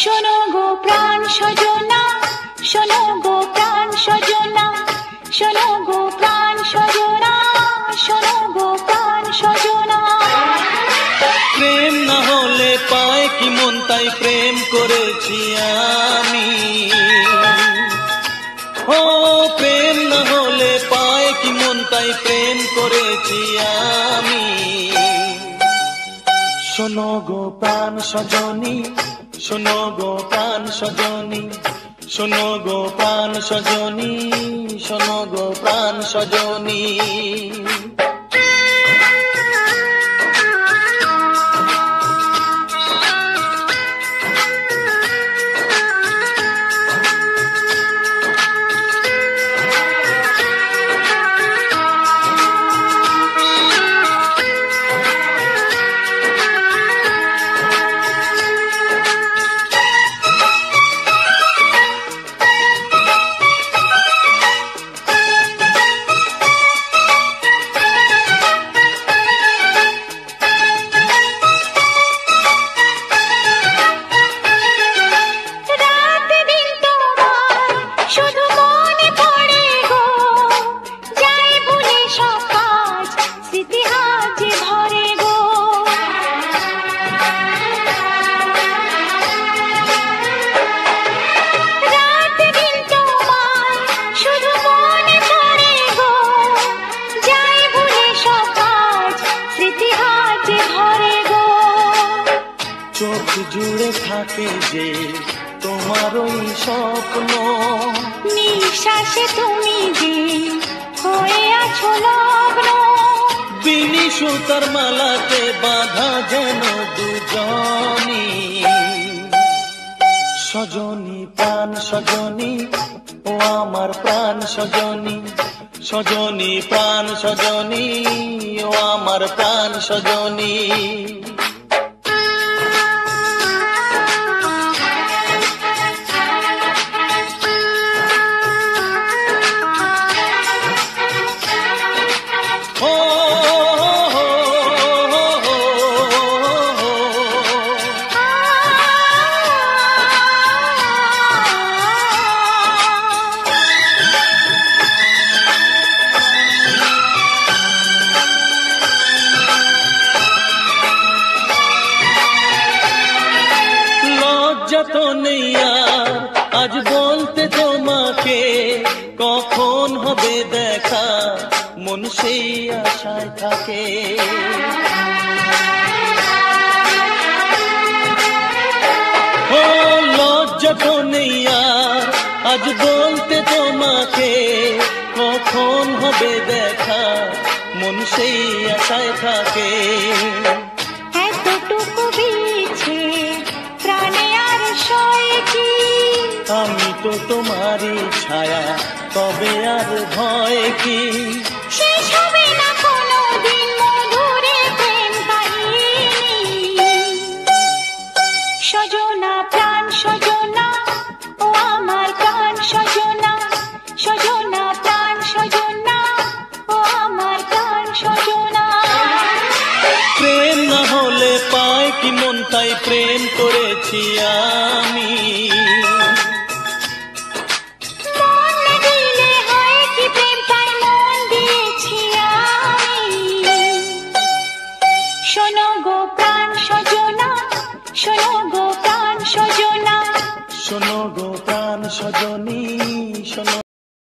শোনো গো প্রাণ সজনা, শোনো গো প্রাণ সজনা, শোনো গো প্রাণ সজনা, শোনো গো প্রাণ সজনা। প্রেম না হলে পায় কি মন, তাই প্রেম করেছি আমি। ও প্রেম না হলে পায় কি মন, তাই প্রেম করেছি আমি। শোনো গো প্রাণ সজনী, শোনো গো প্রাণ সজনী, শোনো গো প্রাণ সজনী, শোনো গো প্রাণ সজনী। চোখ জুড়ে থাকে যে তোমার ওই স্বপ্ন, নিঃশ্বাসে তুমি যে হয়ে আছো লগ্ন। বিনি সুতার মালাতে বাঁধা যেন দুজনী। সজনী প্রাণ সজনী, ও আমার প্রাণ সজনী, সজনী প্রাণ সজনী, ও আমার প্রাণ সজনী। তো নেই আর আজ বলতে তোমাকে, কখন হবে দেখা মন সেই আশায় থাকে। ও লজ্জা তো নেই আর আজ বলতে তোমাকে, কখন হবে দেখা মন সেই আশায় থাকে। এতটুকু বিছে প্রাণে আর সয় কি, আমি তো তোমারই ছায়া, তবে আর ভয় কি। শেষ হবে না কোনোদিন মধুরে প্রেম কাহিনী। সজনা প্রাণ সজনা, ও আমার প্রাণ সজনা, সজনা প্রাণ সজনা, ও আমার প্রাণ সজনা। প্রেম না হলে পায় কি মন, তাই প্রেম করেছি আমি। মন দিলে হয় কি প্রেম, তাই মন দিয়েছি আমি। শোনো গো প্রাণ সজনা, শোনো গো প্রাণ সজনা, শোনো গো প্রাণ সজনী,